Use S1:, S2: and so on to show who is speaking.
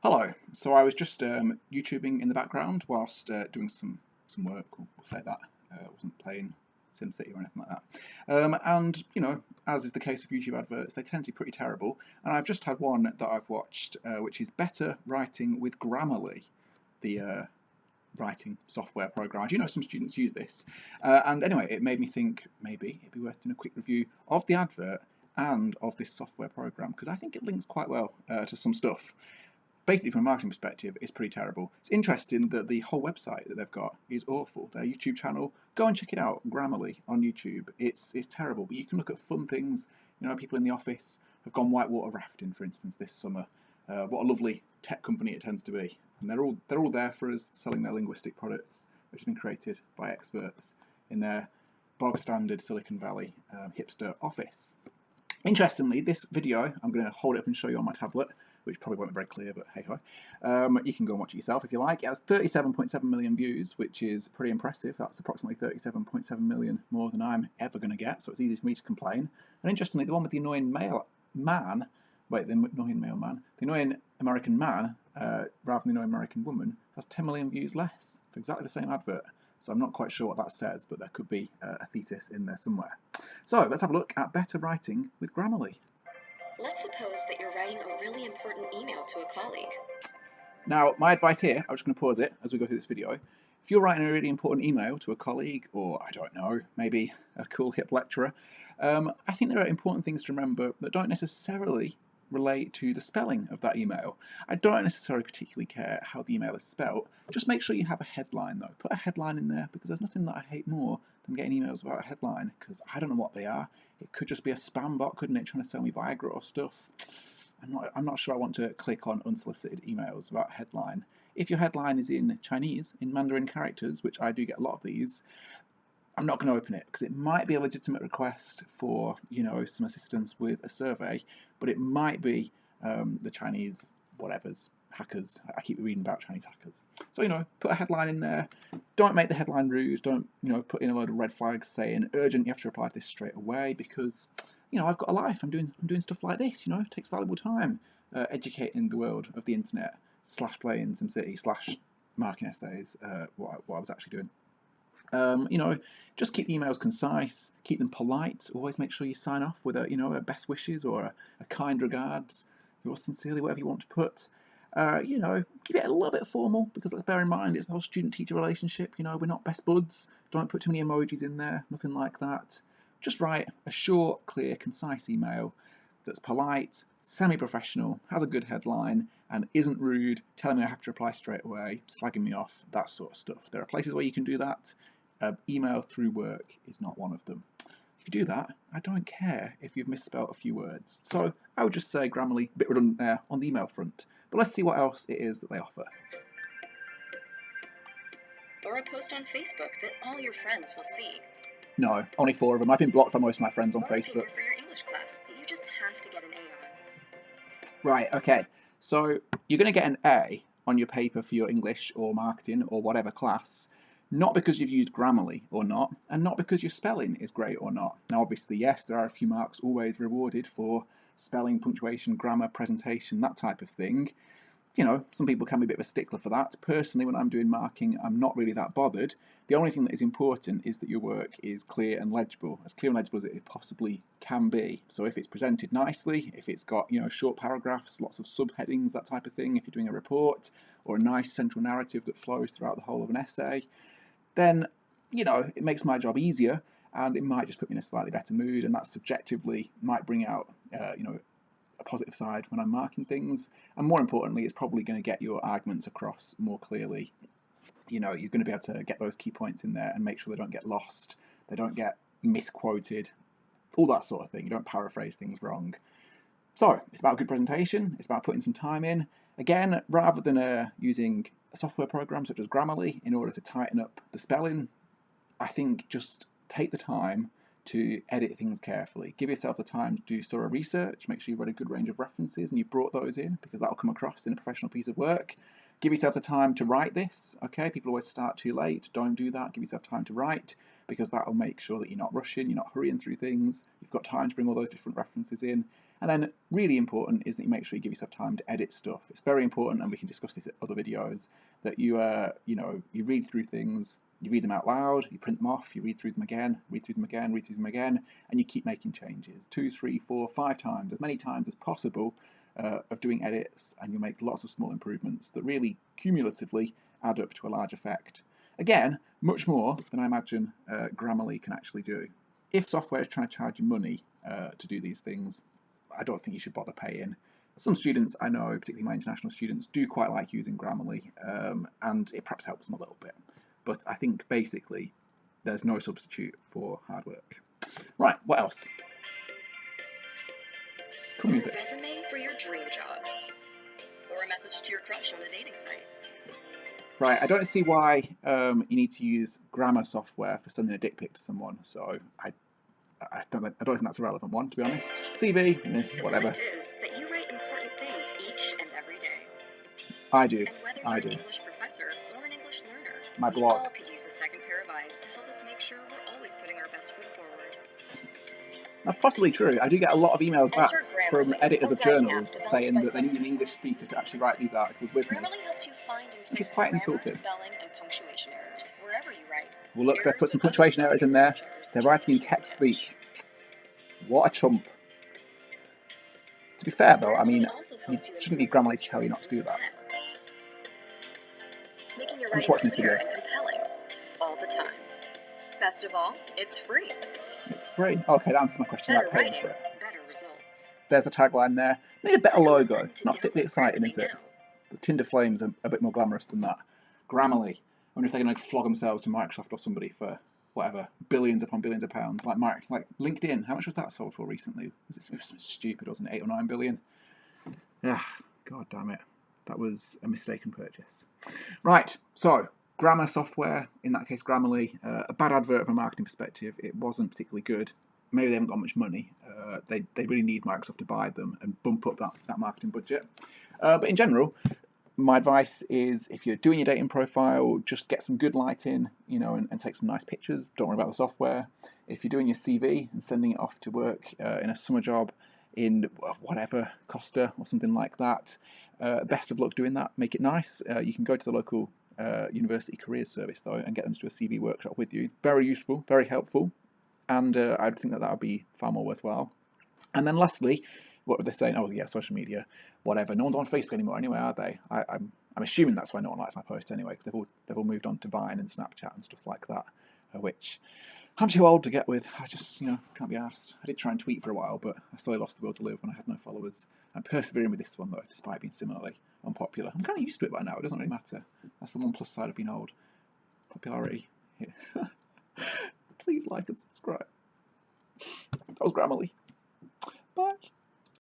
S1: Hello. So I was just YouTubing in the background whilst doing some work. We'll say that. I wasn't playing SimCity or anything like that. And you know, as is the case with YouTube adverts, they tend to be pretty terrible. And I've just had one that I've watched, which is Better Writing with Grammarly, the writing software program. Do you know some students use this? And anyway, it made me think maybe it'd be worth doing a quick review of the advert and of this software program, because I think it links quite well to some stuff. Basically, from a marketing perspective, it's pretty terrible. It's interesting that the whole website that they've got is awful. Their YouTube channel, go and check it out, Grammarly on YouTube. It's terrible, but you can look at fun things. You know, people in the office have gone whitewater rafting, for instance, this summer. What a lovely tech company it tends to be. And they're all there for us, selling their linguistic products, which have been created by experts in their bog standard Silicon Valley hipster office. Interestingly, this video, I'm going to hold it up and show you on my tablet, which probably won't be very clear, but hey-ho. You can go and watch it yourself if you like. It has 37.7 million views, which is pretty impressive. That's approximately 37.7 million more than I'm ever going to get, so it's easy for me to complain. And interestingly, the one with the annoying the annoying American man, rather than the annoying American woman, has 10 million views less for exactly the same advert. So I'm not quite sure what that says, but there could be a thesis in there somewhere. So let's have a look at Better Writing with Grammarly.
S2: Let's suppose that you're writing a really important email to a colleague.
S1: Now, my advice here, I'm just going to pause it as we go through this video. If you're writing a really important email to a colleague, or I don't know, maybe a cool hip lecturer, I think there are important things to remember that don't necessarily relate to the spelling of that email. I don't necessarily particularly care how the email is spelt. Just make sure you have a headline though. Put a headline in there, because there's nothing that I hate more than getting emails about a headline, because I don't know what they are. It could just be a spam bot, couldn't it, trying to sell me Viagra or stuff. I'm not sure I want to click on unsolicited emails about a headline. If your headline is in Chinese, in Mandarin characters, which I do get a lot of these, I'm not going to open it, because it might be a legitimate request for, you know, some assistance with a survey, but it might be the Chinese whatevers, hackers. I keep reading about Chinese hackers. So, you know, put a headline in there. Don't make the headline rude. Don't, you know, put in a load of red flags saying urgent, you have to reply to this straight away, because, you know, I've got a life. I'm doing stuff like this, you know, it takes valuable time educating the world of the internet, / playing SimCity / marking essays, what I was actually doing. You know, just keep the emails concise, keep them polite. Always make sure you sign off with a, you know, a best wishes or a kind regards, yours sincerely, whatever you want to put. You know, keep it a little bit formal, because let's bear in mind it's the whole student-teacher relationship. You know, we're not best buds. Don't put too many emojis in there, nothing like that. Just write a short, clear, concise email that's polite, semi-professional, has a good headline, and isn't rude, telling me I have to reply straight away, slagging me off, that sort of stuff. There are places where you can do that. Email through work is not one of them. If you do that, I don't care if you've misspelled a few words. So I would just say Grammarly, a bit redundant there on the email front. But let's see what else it is that they offer.
S2: Or a post on Facebook that all your friends will see.
S1: No, only 4 of them. I've been blocked by most of my friends on
S2: Or
S1: Facebook.
S2: a paper for your English class that you just have to get an A on.
S1: Right, okay. So you're going to get an A on your paper for your English or marketing or whatever class, not because you've used Grammarly or not, and not because your spelling is great or not. Now, obviously, yes, there are a few marks always rewarded for spelling, punctuation, grammar, presentation, that type of thing. You know, some people can be a bit of a stickler for that. Personally, when I'm doing marking, I'm not really that bothered. The only thing that is important is that your work is clear and legible as it possibly can be. So if it's presented nicely, if it's got, you know, short paragraphs, lots of subheadings, that type of thing, if you're doing a report, or a nice central narrative that flows throughout the whole of an essay, then, you know, it makes my job easier, and it might just put me in a slightly better mood, and that subjectively might bring out, you know, a positive side when I'm marking things. And more importantly, it's probably going to get your arguments across more clearly. You know, you're going to be able to get those key points in there and make sure they don't get lost, they don't get misquoted, all that sort of thing. You don't paraphrase things wrong. So it's about a good presentation, it's about putting some time in. Again, rather than using a software program such as Grammarly in order to tighten up the spelling, I think just take the time to edit things carefully. Give yourself the time to do thorough research, make sure you've read a good range of references and you've brought those in, because that will come across in a professional piece of work. Give yourself the time to write this, okay? People always start too late. Don't do that. Give yourself time to write, because that will make sure that you're not rushing, you're not hurrying through things. You've got time to bring all those different references in. And then really important is that you make sure you give yourself time to edit stuff. It's very important, and we can discuss this in other videos, that you you read through things, you read them out loud, you print them off, you read through them again, read through them again, read through them again, and you keep making changes 2, 3, 4, 5 times, as many times as possible of doing edits, and you'll make lots of small improvements that really cumulatively add up to a large effect. Again, much more than I imagine Grammarly can actually do. If software is trying to charge you money to do these things, I don't think you should bother paying. Some students I know, particularly my international students, do quite like using Grammarly, and it perhaps helps them a little bit. But I think basically there's no substitute for hard work. Right, what else? It's cool music.
S2: A resume for your dream job, or a message to your crush on a dating site.
S1: Right, I don't see why you need to use grammar software for sending a dick pic to someone. So I don't think that's a relevant one, to be honest. CV, whatever.
S2: The point is that you write important things each and every day.
S1: I do.
S2: And whether
S1: I
S2: you're
S1: do.
S2: an English professor or an English learner,
S1: My
S2: we
S1: blog.
S2: all could use a second pair of eyes to help us make sure we're always putting our best foot forward.
S1: That's possibly true. I do get a lot of emails back
S2: Enter
S1: from
S2: Grammarly,
S1: editors
S2: a
S1: of
S2: writing
S1: journals
S2: app
S1: saying
S2: developed
S1: that they
S2: by
S1: need an English speaker to actually write these articles with me.
S2: Grammarly helps you find and
S1: Which is
S2: fix
S1: quite
S2: grammar,
S1: insulting.
S2: spelling, and punctuation errors wherever you write.
S1: Well, look, they've put
S2: Errors
S1: some
S2: that other
S1: punctuation errors in there.
S2: spelling errors
S1: They're
S2: just
S1: writing in
S2: don't
S1: text
S2: catch.
S1: speak. What a chump. To be fair, though, I mean,
S2: Grammarly also
S1: you
S2: helps you
S1: shouldn't need
S2: improve
S1: Grammarly to tell you not to do that.
S2: style, making your
S1: I'm just
S2: writing
S1: watching this
S2: clear
S1: video.
S2: and compelling all the time. Best of all, it's free.
S1: It's free. Okay, that answers my question
S2: Better
S1: about paying
S2: writing,
S1: for it.
S2: better results.
S1: There's the tagline there. They need a better
S2: Click on the
S1: logo.
S2: button
S1: It's
S2: to
S1: not particularly
S2: download
S1: exciting,
S2: Grammarly
S1: is it?
S2: now.
S1: The Tinder Flames are a bit more glamorous than that. Grammarly. I wonder if they're going to flog themselves to Microsoft or somebody for whatever, billions upon billions of pounds. Like LinkedIn. How much was that sold for recently? It was something stupid, wasn't it? 8 or 9 billion. Yeah, god damn it. That was a mistaken purchase. Right, so grammar software, in that case Grammarly, a bad advert from a marketing perspective. It wasn't particularly good. Maybe they haven't got much money. They really need Microsoft to buy them and bump up that marketing budget. But in general, my advice is if you're doing your dating profile, just get some good lighting, and take some nice pictures. Don't worry about the software. If you're doing your CV and sending it off to work in a summer job in whatever, Costa or something like that, best of luck doing that. Make it nice. You can go to the local university careers service though and get them to do a CV workshop with you. Very useful, very helpful, and I'd think that would be far more worthwhile. And then lastly, what were they saying? Oh yeah, social media, whatever. No one's on Facebook anymore anyway, are they? I'm assuming that's why no one likes my post anyway, because they've all moved on to Vine and Snapchat and stuff like that, which I'm too old to get with. I just, can't be asked. I did try and tweet for a while, but I slowly lost the will to live when I had no followers. I'm persevering with this one though, despite being similarly unpopular. I'm kind of used to it by now. It doesn't really matter. That's the one plus side of being old. Popularity. Yeah. Please like and subscribe. That was Grammarly. Bye.